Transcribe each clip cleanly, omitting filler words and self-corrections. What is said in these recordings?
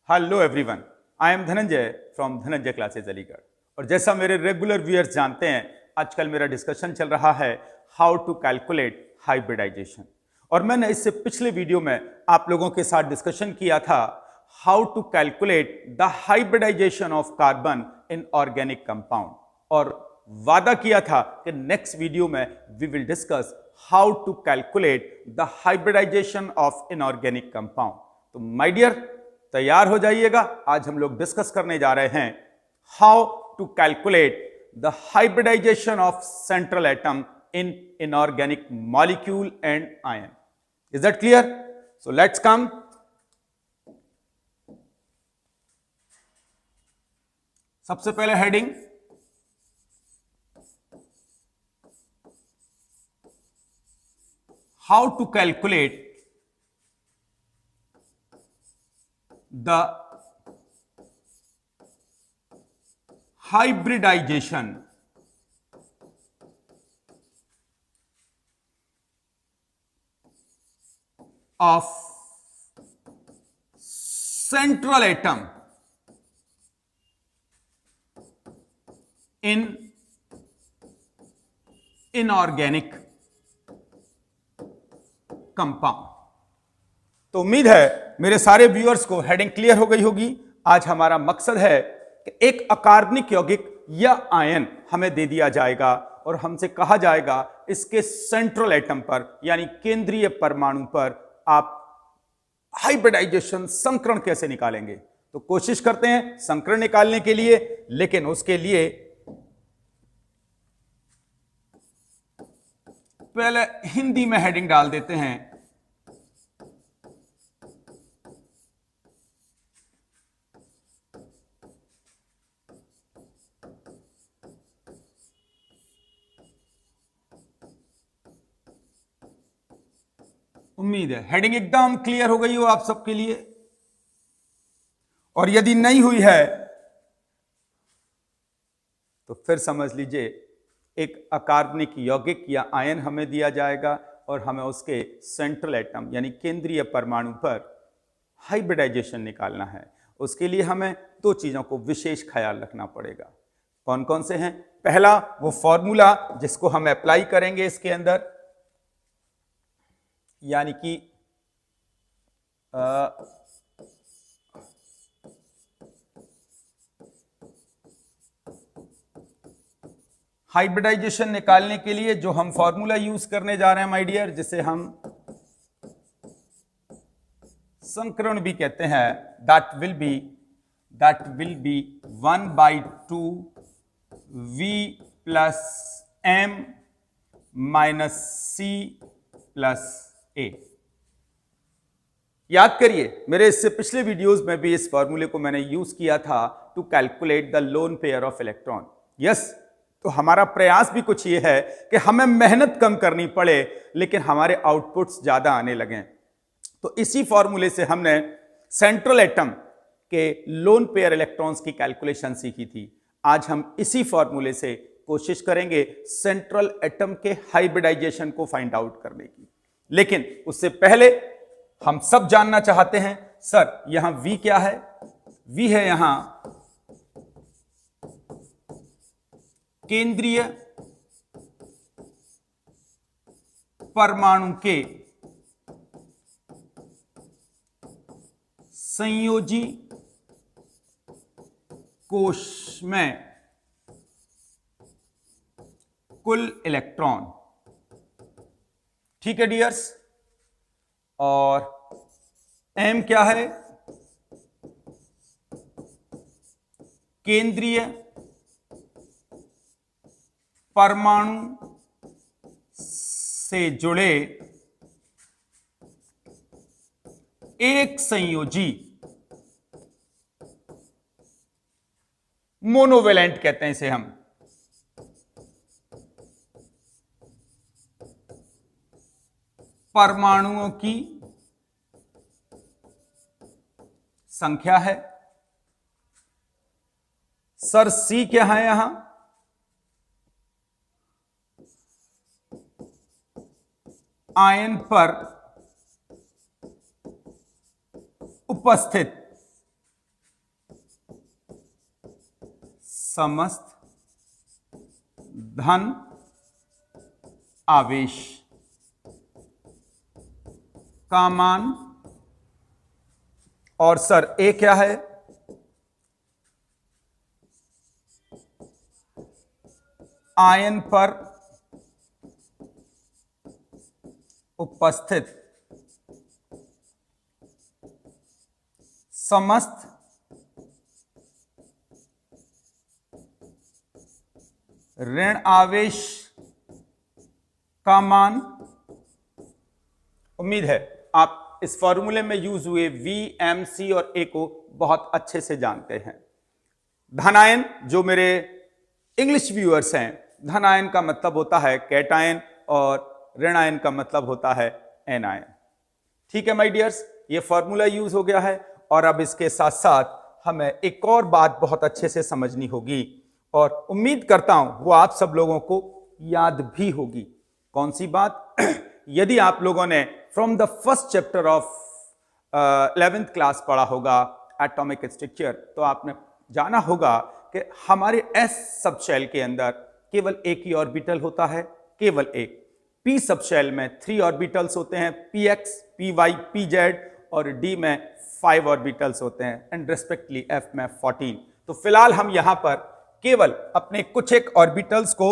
Hello everyone, I am Dhananjay from Dhananjay classes Aligarh. और जैसा मेरे रेगुलर व्यूअर्स जानते हैं, आजकल मेरा डिस्कशन चल रहा है हाउ टू कैलकुलेट हाइब्रिडाइजेशन। और मैंने इससे पिछले वीडियो में आप लोगों के साथ डिस्कशन किया था how to calculate the hybridisation of carbon in organic compound, और वादा किया था कि नेक्स्ट वीडियो में we will discuss how to calculate the hybridisation of inorganic compound. तो माय डियर, तैयार हो जाइएगा। आज हम लोग डिस्कस करने जा रहे हैं how to calculate the hybridisation of central atom in inorganic molecule and ion. Is that clear? So let's come. सबसे पहले heading, how to calculate the hybridization of central atom in inorganic compound। तो उम्मीद है मेरे सारे viewers को heading clear हो गई होगी। आज हमारा मकसद है कि एक अकार्बनिक यौगिक या आयन हमें दे दिया जाएगा और हमसे कहा जाएगा इसके सेंट्रल एटम पर यानी केंद्रीय परमाणु पर आप हाइब्रिडाइजेशन संकरण कैसे निकालेंगे। तो कोशिश करते हैं संकरण निकालने के लिए, लेकिन उसके लिए पहले हिंदी में हेडिंग डाल देते हैं। उम्मीद है हेडिंग एकदम क्लियर हो गई हो आप सबके लिए, और यदि नहीं हुई है तो फिर समझ लीजिए एक अकार्बनिक यौगिक या आयन हमें दिया जाएगा और हमें उसके सेंट्रल एटम यानी केंद्रीय परमाणु पर हाइब्रिडाइजेशन निकालना है। उसके लिए हमें दो चीजों को विशेष ख्याल रखना पड़ेगा। कौन कौन से हैं? पहला वो फॉर्मूला जिसको हम अप्लाई करेंगे इसके अंदर, यानी कि हाइब्रिडाइजेशन निकालने के लिए जो हम फॉर्मूला यूज करने जा रहे हैं माय डियर, जिसे हम संकरण भी कहते हैं, that will be 1/2 V plus M minus C plus A। याद करिए मेरे इससे पिछले वीडियोस में भी इस फॉर्मूले को मैंने यूज किया था to calculate the lone pair of electron. Yes, तो हमारा प्रयास भी कुछ ये है कि हमें मेहनत कम करनी पड़े लेकिन हमारे आउटपुट्स ज्यादा आने लगें। तो इसी फॉर्मूले से हमने सेंट्रल एटम के लोन पेयर इलेक्ट्रॉन्स की कैलकुलेशन सीखी थी। आज हम इसी फॉर्मूले से कोशिश करेंगे सेंट्रल एटम के हाइब्रिडाइजेशन को फाइंड आउट करने की। लेकिन उससे पहले हम सब जानना चाहते हैं, सर यहां V क्या है? V है यहां केंद्रीय परमाणु के संयोजी कोश में कुल इलेक्ट्रॉन। ठीक है डियर्स, और M क्या है? केंद्रीय परमाणु से जुड़े एक संयोजी, मोनोवेलेंट कहते हैं इसे हम, परमाणुओं की संख्या है। सर C क्या है यहां? आयन पर उपस्थित समस्त धन आवेश का मान, और सर ए क्या है? आयन पर उपस्थित समस्त ऋण आवेश का मान। उम्मीद है आप इस फॉर्मूले में यूज हुए वी, एम, सी और ए को बहुत अच्छे से जानते हैं। धनायन, जो मेरे इंग्लिश व्यूअर्स हैं, धनायन का मतलब होता है कैटायन और ऋणायन का मतलब होता है एनायन। ठीक है माय डियर्स, ये फॉर्मूला यूज हो गया है और अब इसके साथ साथ हमें एक और बात बहुत अच्छे से समझनी होगी और उम्मीद करता हूं वो आप सब लोगों को याद भी होगी। कौन सी बात? यदि आप लोगों ने from the first chapter of 11th class पढ़ा होगा एटॉमिक स्ट्रक्चर, तो आपने जाना होगा कि हमारे एस सब शेल के अंदर केवल एक ही ऑर्बिटल होता है, केवल एक। पी सब शेल में 3 ऑर्बिटल्स होते हैं, p x, p y, p z, और डी में 5 ऑर्बिटल्स होते हैं एंड रेस्पेक्टली एफ में 14। तो फिलहाल हम यहां पर केवल अपने कुछ एक ऑर्बिटल्स को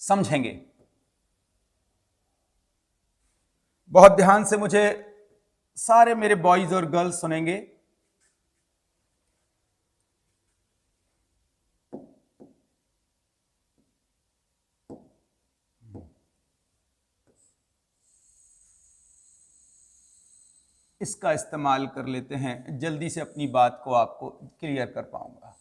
समझेंगे। बहुत ध्यान से मुझे सारे मेरे बॉयज और गर्ल्स सुनेंगे। इसका इस्तेमाल कर लेते हैं, जल्दी से अपनी बात को आपको क्लियर कर पाऊंगा।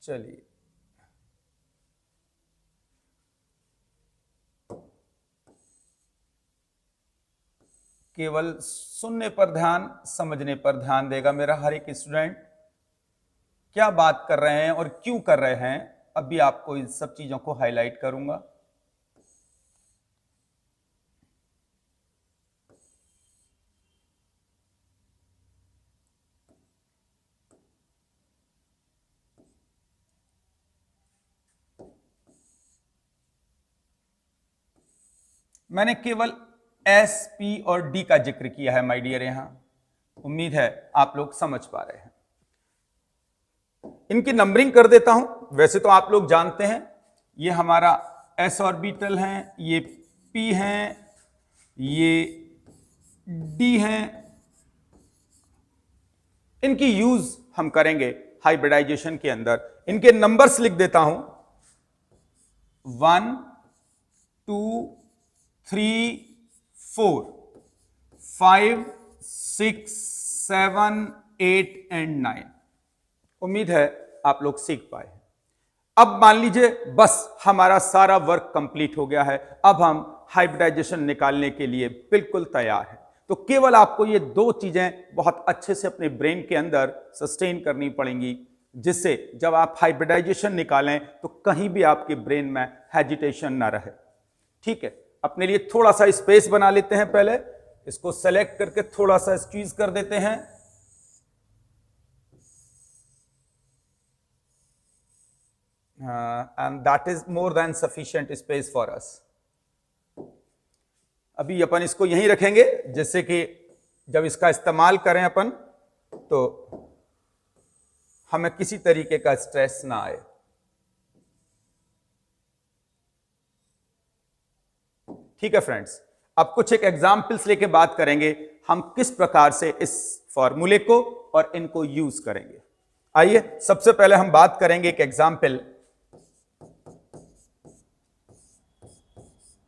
चलिए, केवल सुनने पर ध्यान, समझने पर ध्यान देगा मेरा हर एक स्टूडेंट। क्या बात कर रहे हैं और क्यों कर रहे हैं, अभी आपको इन सब चीजों को हाईलाइट करूंगा। मैंने केवल एस, पी और डी का जिक्र किया है माय डियर। यहां उम्मीद है आप लोग समझ पा रहे हैं। इनकी नंबरिंग कर देता हूं। वैसे तो आप लोग जानते हैं ये हमारा एस ऑर्बिटल है, ये पी है, ये डी है। इनकी यूज हम करेंगे हाइब्रिडाइजेशन के अंदर। इनके नंबर्स लिख देता हूं, 1, 2, 3, 4, 5, 6, 7, 8 एंड 9। उम्मीद है आप लोग सीख पाए। अब मान लीजिए बस हमारा सारा वर्क कंप्लीट हो गया है। अब हम हाइब्रिडाइजेशन निकालने के लिए बिल्कुल तैयार हैं। तो केवल आपको ये 2 चीजें बहुत अच्छे से अपने ब्रेन के अंदर सस्टेन करनी पड़ेंगी, जिससे जब आप हाइब्रिडाइजेशन निकालें तो कहीं भी आपके ब्रेन में हेजिटेशन ना रहे। ठीक है, अपने लिए थोड़ा सा स्पेस बना लेते हैं। पहले इसको सेलेक्ट करके थोड़ा सा स्क्वीज कर देते हैं। And that is more than sufficient space for us. अभी अपन इसको यहीं रखेंगे, जैसे कि जब इसका इस्तेमाल करें अपन तो हमें किसी तरीके का स्ट्रेस ना आए। ठीक है फ्रेंड्स, अब कुछ एक एग्जाम्पल्स लेके बात करेंगे हम किस प्रकार से इस फॉर्मूले को और इनको यूज करेंगे। आइए सबसे पहले हम बात करेंगे एक एग्जाम्पल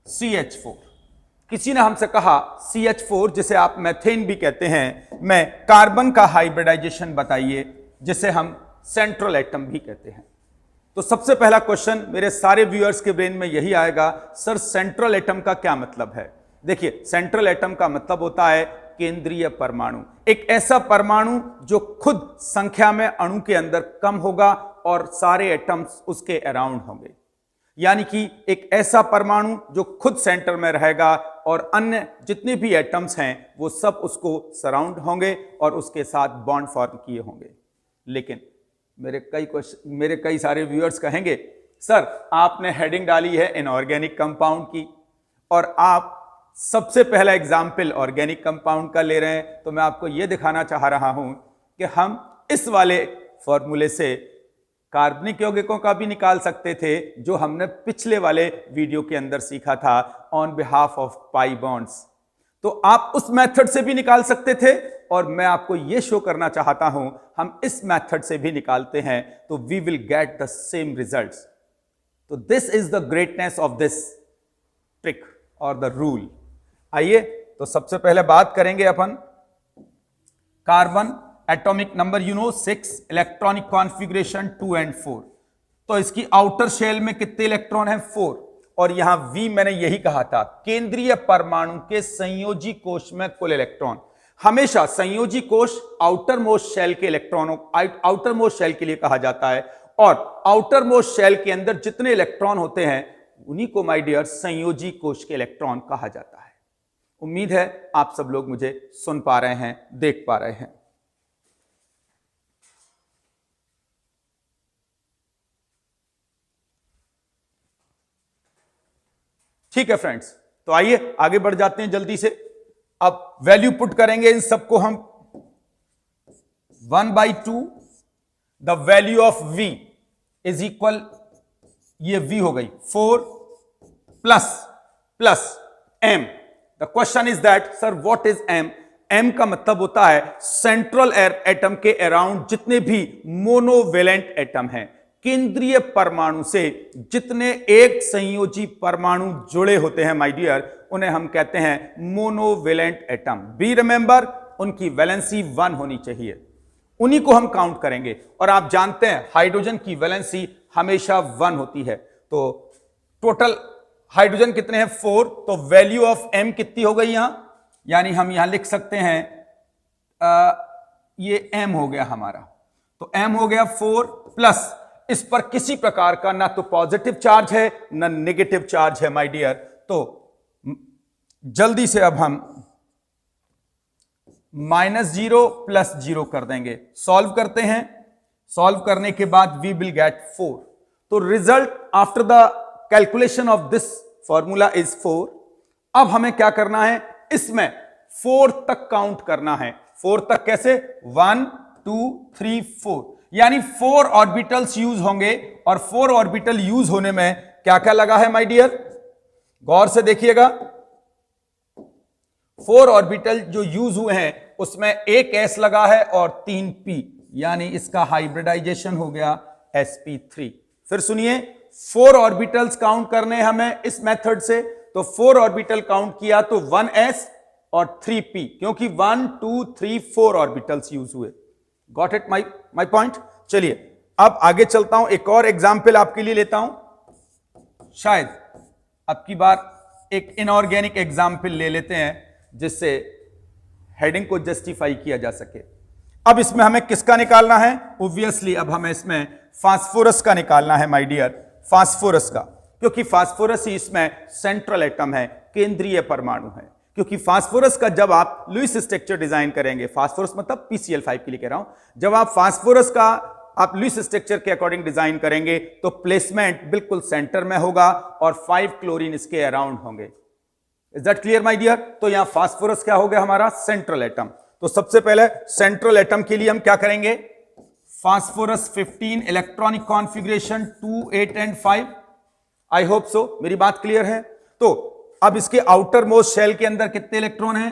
CH4। किसी ने हमसे कहा CH4, जिसे आप मेथेन भी कहते हैं, में कार्बन का हाइब्रिडाइजेशन बताइए, जिसे हम सेंट्रल एटम भी कहते हैं। तो सबसे पहला क्वेश्चन मेरे सारे व्यूअर्स के ब्रेन में यही आएगा, सर सेंट्रल एटम का क्या मतलब है? देखिए, सेंट्रल एटम का मतलब होता है केंद्रीय परमाणु। एक ऐसा परमाणु जो खुद संख्या में अणु के अंदर कम होगा और सारे एटम्स उसके अराउंड होंगे। यानी कि एक ऐसा परमाणु जो खुद सेंटर में रहेगा और अन्य जितने भी एटम्स हैं वो सब उसको सराउंड होंगे और उसके साथ बॉन्ड फॉर्म किए होंगे। लेकिन मेरे कई सारे व्यूअर्स कहेंगे, सर आपने हेडिंग डाली है इनऑर्गेनिक कंपाउंड की और आप सबसे पहला एग्जाम्पल ऑर्गेनिक कंपाउंड का ले रहे हैं, तो मैं आपको यह दिखाना चाह रहा हूं कि हम इस वाले फॉर्मूले से कार्बनिक यौगिकों का भी निकाल सकते थे जो हमने पिछले वाले वीडियो के अंदर सीखा था on behalf of pi bonds. तो आप उस मेथड से भी निकाल सकते थे और मैं आपको यह शो करना चाहता हूं हम इस मेथड से भी निकालते हैं तो we will get the same results. तो this is the greatness of this trick और द रूल। आइए तो सबसे पहले बात करेंगे अपन carbon atomic number 6, electronic configuration 2 and 4। तो इसकी आउटर शेल में कितने इलेक्ट्रॉन हैं? 4। और यहां V मैंने यही कहा था, केंद्रीय परमाणु के संयोजी कोश में कुल इलेक्ट्रॉन। हमेशा संयोजी कोश आउटर मोस्ट शेल के इलेक्ट्रॉनों आउटर मोस्ट शेल के लिए कहा जाता है और आउटर मोस्ट शेल के अंदर जितने इलेक्ट्रॉन होते हैं उन्हीं को माय डियर संयोजी कोश के इलेक्ट्रॉन कहा जाता है। उम्मीद है आप सब लोग मुझे सुन पा रहे हैं, देख पा रहे हैं। ठीक है फ्रेंड्स, तो आइए आगे बढ़ जाते हैं जल्दी से। अब वैल्यू पुट करेंगे इन सबको हम 1/2 the value of V is equal, ये V हो गई 4 plus M। The question is that sir what is M? M का मतलब होता है सेंट्रल एटम के अराउंड जितने भी मोनोवेलेंट एटम हैं, केंद्रीय परमाणु से जितने एक संयोजी परमाणु जुड़े होते हैं माय डियर, उन्हें हम कहते हैं मोनोवेलेंट एटम। बी रिमेंबर, उनकी वैलेंसी 1 होनी चाहिए, उन्हीं को हम काउंट करेंगे। और आप जानते हैं हाइड्रोजन की वैलेंसी हमेशा 1 होती है। तो टोटल हाइड्रोजन कितने हैं? 4। तो वैल्यू ऑफ M कितनी हो गई यहां? यानी हम यहां लिख सकते हैं ये M हो गया हमारा, तो M हो गया 4 प्लस इस पर किसी प्रकार का ना तो पॉजिटिव चार्ज है ना नेगेटिव चार्ज है माय डियर। तो जल्दी से अब हम -0 + 0 कर देंगे। सॉल्व करते हैं, सॉल्व करने के बाद वी विल गेट 4। तो result after the calculation of this formula is 4। अब हमें क्या करना है? इसमें 4 तक काउंट करना है। 4 तक कैसे? 1 2 3 4, यानी 4 ऑर्बिटल्स यूज होंगे। और 4 ऑर्बिटल यूज होने में क्या क्या लगा है माय डियर? गौर से देखिएगा, 4 ऑर्बिटल जो यूज हुए हैं उसमें एक S लगा है और 3 P, यानी इसका हाइब्रिडाइजेशन हो गया sp3। फिर सुनिए, 4 ऑर्बिटल्स काउंट करने हमें इस मेथड से। तो 4 ऑर्बिटल काउंट किया तो 1s और 3p, क्योंकि 1 2 3 4 ऑर्बिटल्स यूज हुए। Got it my point? चलिए अब आगे चलता हूं, एक और एग्जाम्पल आपके लिए लेता हूं। शायद अब की बार एक इनऑर्गेनिक एग्जाम्पल ले लेते हैं जिससे हेडिंग को जस्टिफाई किया जा सके। अब इसमें हमें किसका निकालना है? ऑब्वियसली अब हमें इसमें फास्फोरस का निकालना है माय डियर, फास्फोरस का, क्योंकि फास्फोरस ही इसमें सेंट्रल एटम है, केंद्रीय परमाणु है। क्योंकि फास्फोरस का जब आप लुईस स्ट्रक्चर डिजाइन करेंगे, फास्फोरस मतलब PCl5 के लिए कह रहा हूं, जब आप फास्फोरस का आप लुईस स्ट्रक्चर के अकॉर्डिंग डिजाइन करेंगे तो प्लेसमेंट बिल्कुल सेंटर में होगा और 5 क्लोरीन इसके अराउंड होंगे। Is that clear my dear? तो यहां फास्फोरस क्या हो गया हमारा? Central atom. तो सबसे पहले सेंट्रल एटम के लिए हम क्या करेंगे? Phosphorus 15, electronic configuration 2 8 and 5। I hope so मेरी बात क्लियर है। तो अब इसके आउटर मोस्ट शेल के अंदर कितने इलेक्ट्रॉन हैं?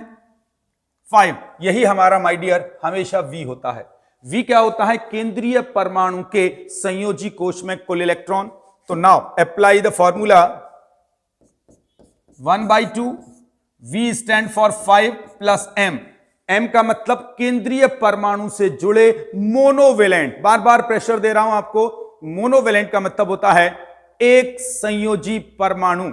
5। यही हमारा माय डियर हमेशा V होता है। V क्या होता है? केंद्रीय परमाणु के संयोजी कोश में कुल इलेक्ट्रॉन। तो now apply the formula 1/2 V stand for 5 plus M। M का मतलब केंद्रीय परमाणु से जुड़े मोनोवेलेंट, बार बार प्रेशर दे रहा हूं आपको, मोनोवेलेंट का मतलब होता है एक संयोजी परमाणु।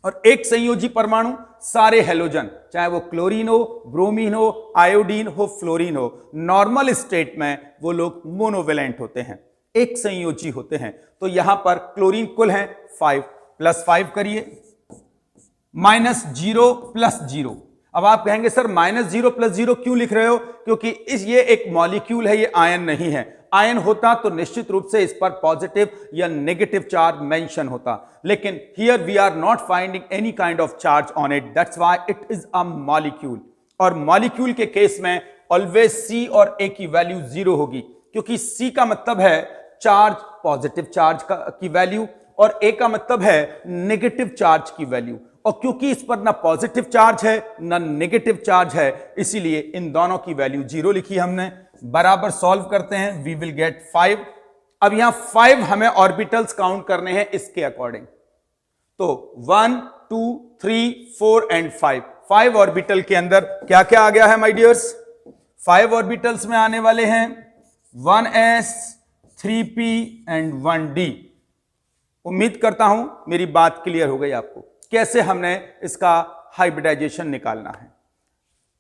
और एक संयोजी परमाणु सारे हेलोजन, चाहे वो क्लोरीन हो, ब्रोमीन हो, आयोडीन हो, फ्लोरीन हो, नॉर्मल स्टेट में वो लोग मोनोवेलेंट होते हैं। एक संयोजी होते हैं। तो यहां पर क्लोरीन कुल है 5, +5 करिए, -0 + 0। अब आप कहेंगे सर -0 + 0 क्यों लिख रहे हो? क्योंकि ये एक मॉलिक्यूल है, ये आयन नहीं है। आयन होता तो निश्चित रूप से इस पर पॉजिटिव या नेगेटिव चार्ज मेंशन होता, लेकिन here we are not finding any kind of charge on it, that's why it is a molecule. और मॉलिक्यूल के केस में ऑलवेज C और A की वैल्यू 0 होगी, क्योंकि C का मतलब है चार्ज, पॉजिटिव चार्ज की वैल्यू, और A का मतलब है नेगेटिव चार्ज की वैल्यू। और क्योंकि इस पर ना पॉजिटिव चार्ज है ना नेगेटिव चार्ज है, इसीलिए इन दोनों की वैल्यू 0 लिखी हमने। बराबर सॉल्व करते हैं, वी विल गेट 5। अब यहां 5 हमें ऑर्बिटल्स काउंट करने हैं इसके अकॉर्डिंग। तो 1 2 3 4 एंड 5 ऑर्बिटल के अंदर क्या क्या आ गया है माय डियर्स? 5 ऑर्बिटल्स में आने वाले हैं 1s 3p एंड 1d। उम्मीद करता हूं मेरी बात क्लियर हो गई आपको, कैसे हमने इसका हाइब्रिडाइजेशन निकालना है।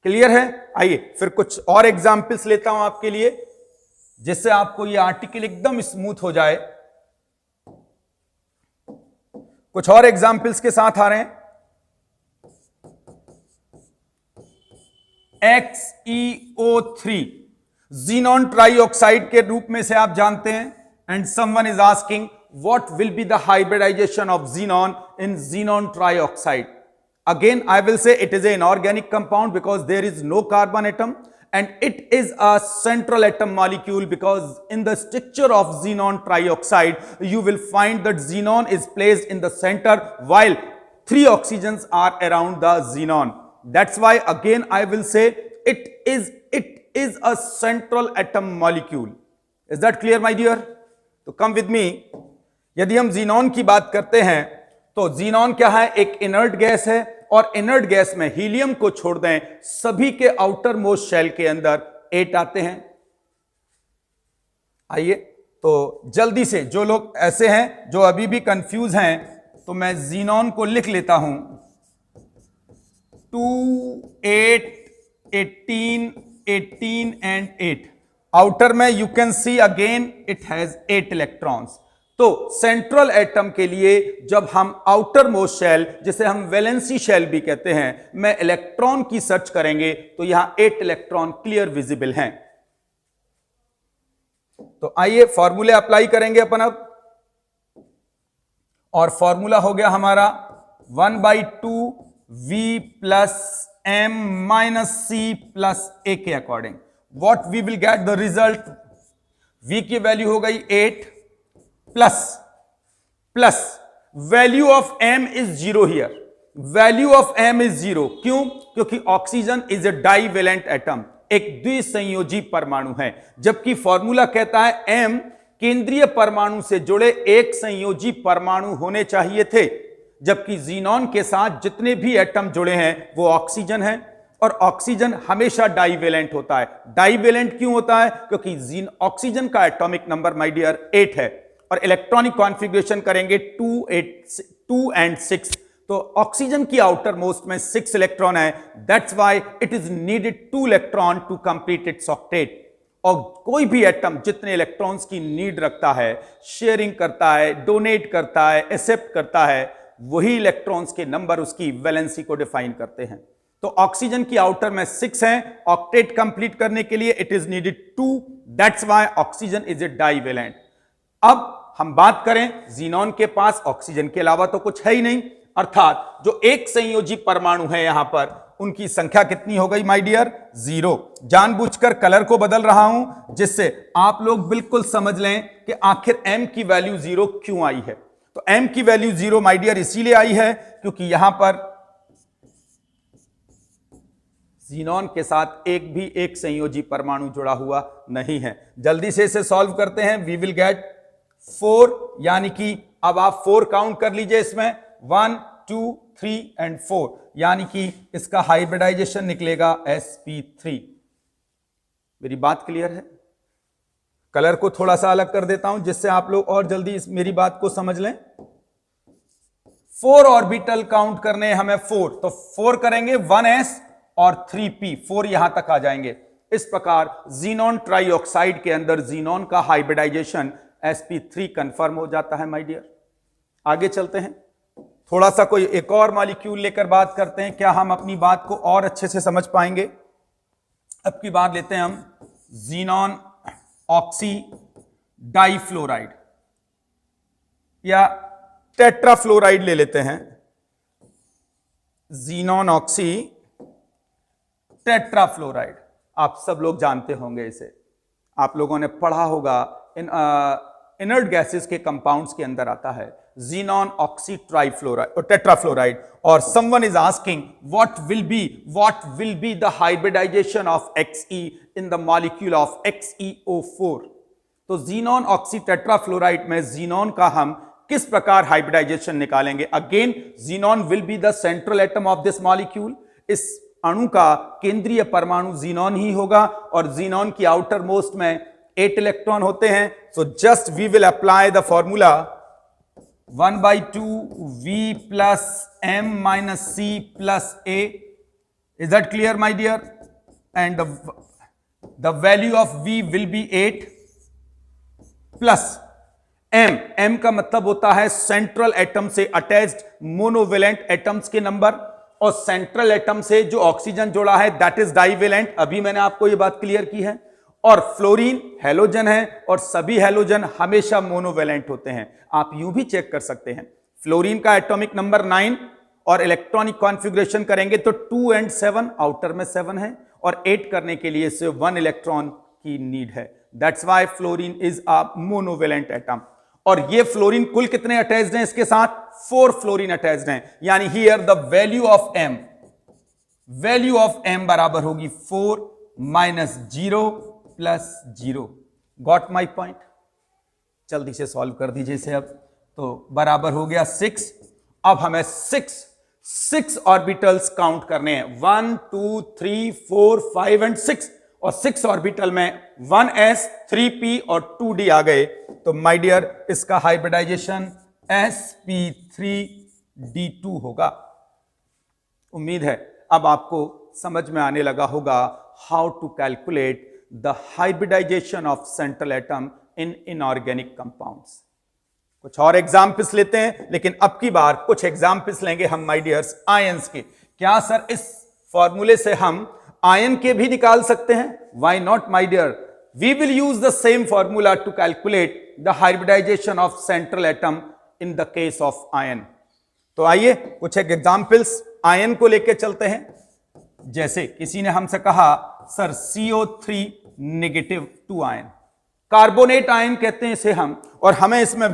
क्लियर है? आइए फिर कुछ और एग्जाम्पल्स लेता हूं आपके लिए, जिससे आपको ये आर्टिकल एकदम स्मूथ हो जाए। कुछ और एग्जाम्पल्स के साथ आ रहे हैं। XeO3 जीनॉन ट्राइऑक्साइड के रूप में से आप जानते हैं। And someone is asking what will be the hybridisation of xenon in xenon trioxide. Again I will say it is an inorganic compound because there is no carbon atom, and it is a central atom molecule because in the structure of xenon trioxide you will find that xenon is placed in the center while 3 oxygens are around the xenon. That's why again I will say it is a central atom molecule. Is that clear my dear? तो come with me. यदि हम xenon की बात करते हैं तो xenon क्या है? एक इनर्ट गैस है, और इनर्ट गैस में हीलियम को छोड़ दें, सभी के आउटर मोस्ट शेल के अंदर 8 आते हैं। आइए तो जल्दी से, जो लोग ऐसे हैं जो अभी भी कंफ्यूज हैं, तो मैं xenon को लिख लेता हूं 2 8 18 18 एंड 8। आउटर में you can see again it has 8 electrons. तो सेंट्रल एटम के लिए जब हम आउटर मोस्ट शेल, जिसे हम वैलेंसी शेल भी कहते हैं, में इलेक्ट्रॉन की सर्च करेंगे तो यहां 8 इलेक्ट्रॉन क्लियर विजिबल हैं। तो आइए फॉर्मूले अप्लाई करेंगे अपन अब, और फॉर्मूला हो गया हमारा 1/2 V plus m minus c plus a के according. What we will get the result? V की वैल्यू हो गई 8 plus value of m is 0 here. Value of m is 0 क्यों? क्योंकि oxygen is a divalent atom, एक द्विसंयोजी परमाणु है, जबकि फॉर्मूला कहता है m केंद्रीय परमाणु से जुड़े एक संयोजी परमाणु होने चाहिए थे, जबकि xenon के साथ जितने भी एटम जुड़े हैं वो ऑक्सीजन है, और ऑक्सीजन हमेशा डाइवेलेंट होता है। डाइवेलेंट क्यों होता है? क्योंकि ऑक्सीजन का एटॉमिक नंबर माय डियर 8 है, और इलेक्ट्रॉनिक कॉन्फ़िगरेशन करेंगे 2 एंड 6। तो ऑक्सीजन की आउटर मोस्ट में 6 इलेक्ट्रॉन है, that's why it is needed 2 electron to complete its octet. और कोई भी एटम जितने इलेक्ट्रॉन्स की नीड रखता है, शेयरिंग करता है, डोनेट करता है, एक्सेप्ट करता है, वही इलेक्ट्रॉन्स के नंबर उसकी वैलेंसी को डिफाइन करते हैं। तो ऑक्सीजन की आउटर में 6 हैं, ऑक्टेट कंप्लीट करने के लिए it is needed 2, that's why oxygen is a divalent. अब हम बात करें xenon के पास ऑक्सीजन के अलावा तो कुछ है ही नहीं, अर्थात जो एक संयोजी परमाणु है यहां पर, उनकी संख्या कितनी हो गई माय डियर? 0। जानबूझकर कलर को बदल रहा हूं जिससे आप लोग बिल्कुल समझ लें कि आखिर m की वैल्यू 0 क्यों आई है। तो m की वैल्यू 0 माय डियर इसीलिए आई है क्योंकि यहां पर xenon के साथ एक भी एक संयोजी परमाणु जुड़ा हुआ नहीं है। जल्दी से इसे सॉल्व करते हैं, वी विल गेट 4, यानी कि अब आप 4 काउंट कर लीजिए इसमें, 1 2 3 एंड 4, यानी कि इसका हाइब्रिडाइजेशन निकलेगा sp3। मेरी बात क्लियर है? कलर को थोड़ा सा अलग कर देता हूं जिससे आप लोग और जल्दी मेरी बात को समझ लें। 4 ऑर्बिटल काउंट करने हमें 4, तो 4 करेंगे 1s और 3p, 4 यहां तक आ जाएंगे। इस प्रकार xenon ट्राइऑक्साइड के अंदर xenon का हाइब्रिडाइजेशन sp3 कंफर्म हो जाता है माय डियर। आगे चलते हैं, थोड़ा सा कोई एक और मॉलिक्यूल लेकर बात करते हैं, क्या हम अपनी बात को और अच्छे से समझ पाएंगे। अब की बात लेते हैं हम ज़ीनॉन ऑक्सी डाइफ्लोराइड या टेट्राफ्लोराइड ले लेते हैं। ज़ीनॉन ऑक्सी टेट्राफ्लोराइड, आप सब लोग जानते होंगे इसे, आप लोगों ने पढ़ा होगा, इन इनर्ट गैसेस के कंपाउंड्स के अंदर आता है ज़ीनॉन ऑक्सी ट्राइफ्लोराइड और टेट्राफ्लोराइड। और someone is asking what will be the hybridisation of Xe in the molecule of XeO4। तो ज़ीनॉन ऑक्सी टेट्राफ्लोराइड में ज़ीनॉन का हम किस प्रकार हाइब्रिडाइजेशन निकालेंगे। Again xenon will be the central atom of this molecule, इस अणु का केंद्रीय परमाणु ज़ीनॉन ही होगा और ज़ीनॉन की आउटर मोस्ट में 8 इलेक्ट्रॉन होते हैं। So just we will apply the formula 1/2 V plus M minus C plus A. Is that clear, my dear? And the value of V will be 8 plus M. M का मतलब होता है central atom से attached monovalent atoms के number, और central atom से जो oxygen जोड़ा है दैट इज डाइवेलेंट। अभी मैंने आपको यह बात क्लियर की है। और फ्लोरीन हैलोजन है और सभी हैलोजन हमेशा मोनोवेलेंट होते हैं। आप यूं भी चेक कर सकते हैं, फ्लोरीन का एटॉमिक नंबर 9 और इलेक्ट्रॉनिक कॉन्फ़िगरेशन करेंगे तो 2 and 7, आउटर में 7 है और 8 करने के लिए सिर्फ 1 इलेक्ट्रॉन की नीड है। That's why fluorine is a monovalent atom. और ये फ्लोरीन कुल कितने अटैच्ड हैं इसके साथ? 4 फ्लोरीन अटैच्ड हैं, यानी here the value of M बराबर होगी 4 minus 0 plus 0। Got my point? जल्दी से सॉल्व कर दीजिए इसे। अब तो बराबर हो गया 6। अब हमें 6 ऑर्बिटल्स काउंट करने हैं, 1 2 3 4 5 and 6, और 6 ऑर्बिटल में 1s 3p और 2d आ गए। तो माय डियर इसका हाइब्रिडाइजेशन sp3d2 होगा। उम्मीद है अब आपको समझ में आने लगा होगा how to calculate the hybridisation of central atom in inorganic compounds. कुछ और एग्जाम्पल्स लेते हैं, लेकिन अब की बार कुछ एग्जाम्पल्स लेंगे हम माय डियर्स आयंस के। क्या सर इस फॉर्मूले से हम आयन के भी निकाल सकते हैं? Why not my dear, we will use the same formula to calculate the hybridisation of central atom in the case of ion. तो आइए कुछ एक एग्जाम्पल्स आयन को लेकर चलते हैं। जैसे किसी ने हमसे कहा sir CO3 negative 2 ion, carbonate ion कहते हैं इसे हम, और हमें इसमें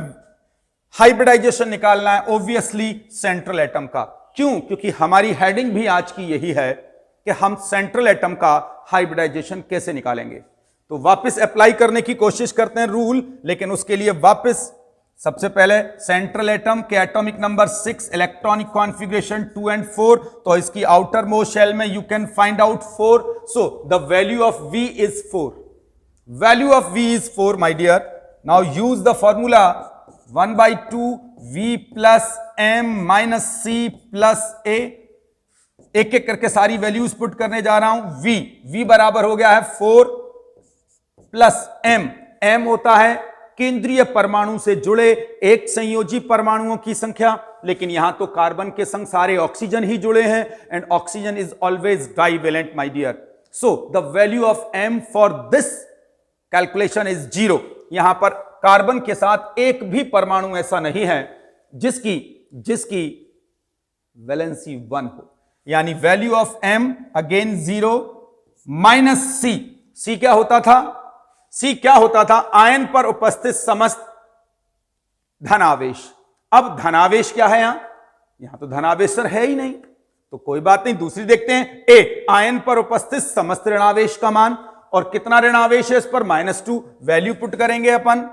हाइब्रिडाइजेशन निकालना है ऑब्वियसली सेंट्रल एटम का। क्यों? क्योंकि हमारी हेडिंग भी आज की यही है कि हम सेंट्रल एटम का हाइब्रिडाइजेशन कैसे निकालेंगे। तो वापस अप्लाई करने की कोशिश करते हैं रूल, लेकिन उसके लिए वापस सबसे पहले सेंट्रल एटम के atomic number 6, electronic configuration 2 and 4, तो इसकी आउटर मोस्ट शेल में you can find out 4। So the value of V is 4। Value of V is 4 my dear. Now use the formula 1/2 V plus M minus C plus A। एक एक करके सारी values put करने जा रहा हूं। V बराबर हो गया है 4 प्लस M होता है केंद्रीय परमाणु से जुड़े एक संयोजी परमाणुओं की संख्या, लेकिन यहां तो कार्बन के संग सारे ऑक्सीजन ही जुड़े हैं, and oxygen is always divalent my dear. So the value of M for this calculation is 0। यहां पर कार्बन के साथ एक भी परमाणु ऐसा नहीं है जिसकी वैलेंसी 1 हो, यानी value of M again 0 minus C क्या होता था? आयन पर उपस्थित समस्त धनावेश। अब धनावेश क्या है? यहां तो धनावेश सर है ही नहीं, तो कोई बात नहीं, दूसरी देखते हैं। ए आयन पर उपस्थित समस्त ऋणावेश का मान, और कितना ऋणावेश है इस पर? -2। वैल्यू पुट करेंगे अपन।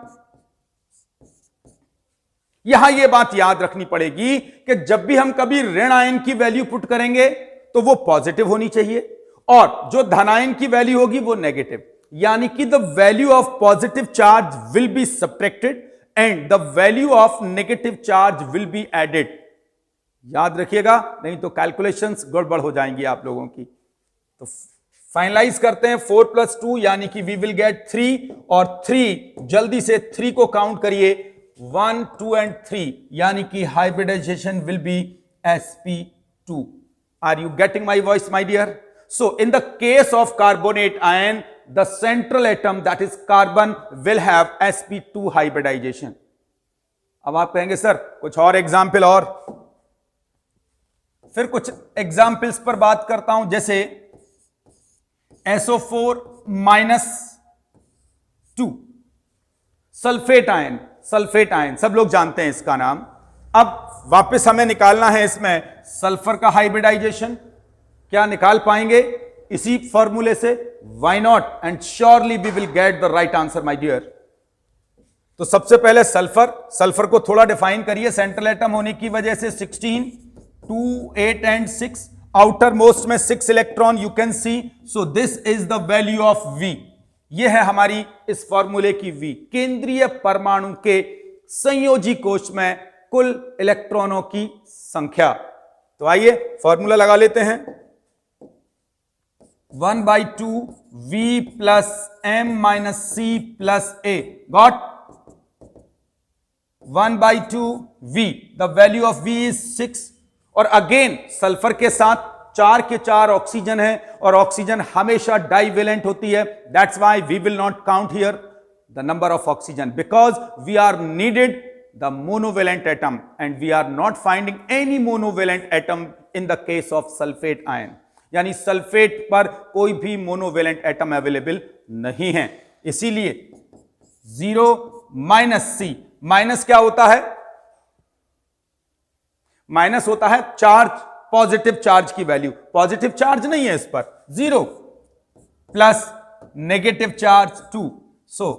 यहां यह बात याद रखनी पड़ेगी कि जब भी हम कभी ऋण आयन की वैल्यू पुट करेंगे तो वो पॉजिटिव होनी चाहिए, और जो धनायन की वैल्यू होगी वो नेगेटिव, यानी कि the value of positive charge will be subtracted and the value of negative charge will be added. याद रखिएगा, नहीं तो कैलकुलेशंस गड़बड़ हो जाएंगी आप लोगों की। तो फाइनलाइज करते हैं 4 + 2 यानी कि वी विल गेट 3 और 3 जल्दी से 3 को काउंट करिए 1 2 एंड 3 यानी कि hybridization will be sp2. Are you getting my voice, my dear? So in the case of carbonate ion, the central atom, that is carbon, will have sp2 hybridization. अब आप कहेंगे सर कुछ और example, और फिर कुछ एग्जाम्पल्स पर बात करता हूं, जैसे SO4 - 2 sulphate ion. Sulphate ion सब लोग जानते हैं इसका नाम. अब वापस हमें निकालना है इसमें सल्फर का हाइब्रिडाइजेशन. क्या निकाल पाएंगे इसी फॉर्मूले से? Why not, and surely we will get the right answer my dear. तो सबसे पहले सल्फर को थोड़ा डिफाइन करिए. सेंट्रल एटम होने की वजह से 16 2 8 एंड 6, आउटर मोस्ट में 6 electron you can see. So this is the value of V. यह है हमारी इस फॉर्मूले की V. केंद्रीय परमाणु के संयोजी कोश में कुल इलेक्ट्रॉनों की संख्या. तो आइए फॉर्मूला लगा लेते हैं. 1/2 V + M - C + A. Got? 1/2 V. The value of V is 6. और अगेन सल्फर के साथ 4 के 4 ऑक्सीजन है, और ऑक्सीजन हमेशा डाइवेलेंट होती है. That's why we will not count here the number of oxygen, because we are needed the monovalent atom and we are not finding any monovalent atom in the case of sulfate ion. यानी sulphate पर कोई भी monovalent atom available नहीं है. इसीलिए 0 - C. Minus क्या होता है? माइनस होता है चार्ज, पॉजिटिव चार्ज की वैल्यू. पॉजिटिव चार्ज नहीं है इस पर, 0 प्लस नेगेटिव चार्ज 2. सो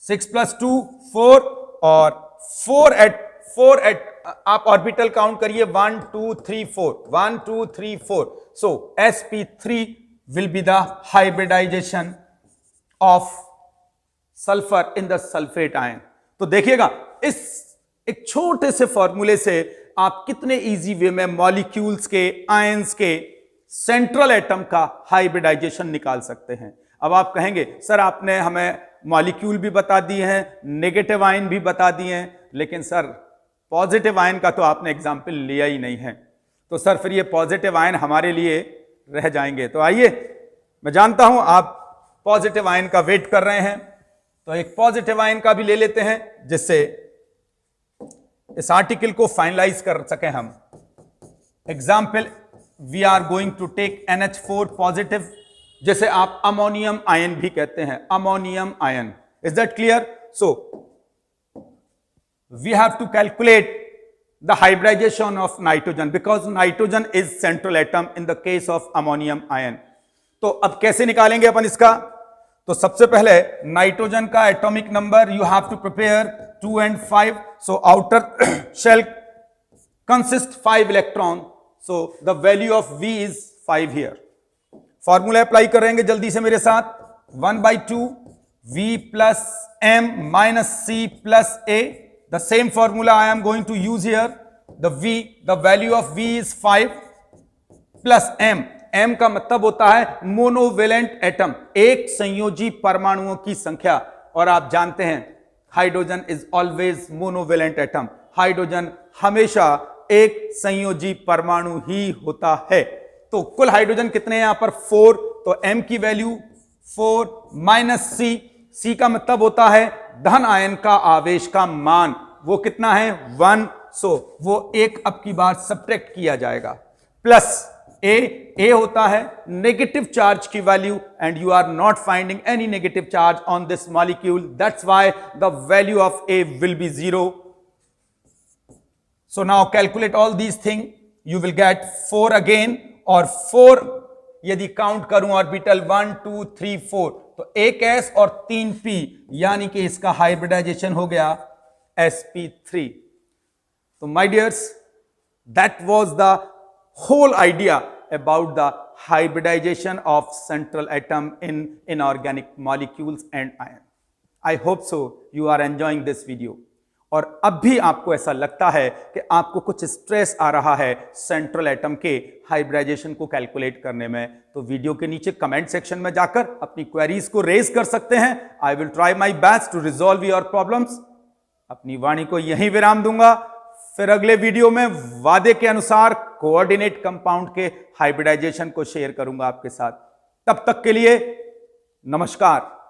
6 + 2 4, और 4 एट आप ऑर्बिटल काउंट करिए 1 2 3 4 1 2 3 4. So sp3 will be the hybridisation of sulphur in the sulphate ion. तो देखिएगा इस एक छोटे से फॉर्मूले से आप कितने इजी वे में मॉलिक्यूल्स के, आयंस के सेंट्रल एटम का हाइब्रिडाइजेशन निकाल सकते हैं. अब आप कहेंगे सर आपने हमें मॉलिक्यूल भी बता दिए हैं, नेगेटिव आयन भी बता दिए हैं, लेकिन सर पॉजिटिव आयन का तो आपने एग्जाम्पल लिया ही नहीं है. तो सर फिर ये पॉजिटिव आयन हमारे लिए रह जाएंगे. तो आइए, मैं जानता हूं आप पॉजिटिव आयन का वेट कर रहे हैं, तो एक पॉजिटिव आयन का भी ले लेते हैं जिससे इस आर्टिकल को फाइनलाइज कर सकें हम. Example, we are going to take NH4 positive, जैसे आप अमोनियम आयन भी कहते हैं, ammonium ion. Is that clear? So we have to calculate the hybridization of nitrogen because nitrogen is central atom in the case of ammonium ion. तो अब कैसे निकालेंगे अपन इसका? तो सबसे पहले नाइट्रोजन का atomic number you have to prepare 2 and 5. So outer shell consist 5 electron, so the value of V is 5 here. Formula apply करेंगे जल्दी से मेरे साथ. 1/2 V + M - C + A. The same formula I am going to use here. The value of V is 5 plus M. M का मतलब होता है monovalent atom, एक संयोजी परमाणुओं की संख्या. और आप जानते हैं hydrogen is always monovalent atom. Hydrogen हमेशा एक संयोजी परमाणु ही होता है. तो कुल हाइड्रोजन कितने हैं यहां पर? 4. तो M की वैल्यू 4 - C. C का मतलब होता है धन आयन का आवेश का मान. वो कितना है? 1. सो वो एक अब की बार सब्ट्रैक्ट किया जाएगा. प्लस A होता है नेगेटिव चार्ज की value, and you are not finding any negative charge on this molecule. That's why the value of A will be 0. So now calculate all these thing. You will get 4 again, और 4 यदि count करूं orbital 1 2 3 4, तो एक S और 3 P, यानी कि इसका hybridisation हो गया sp3. तो my dears, that was the whole idea about the hybridization of central atom in inorganic molecules and ion. I hope so you are enjoying this video. और अब भी आपको ऐसा लगता है कि आपको कुछ स्ट्रेस आ रहा है सेंट्रल एटम के हाइब्रिडाइजेशन को कैलकुलेट करने में, तो वीडियो के नीचे कमेंट सेक्शन में जाकर अपनी क्वेरीज को रेज कर सकते हैं। I will try my best to resolve your problems. अपनी वाणी को यहीं विराम दूंगा, फिर अगले वीडियो में वादे के अनुसार कोऑर्डिनेट कंपाउंड के हाइब्रिडाइजेशन को शेयर करूंगा आपके साथ। तब तक के लिए नमस्कार।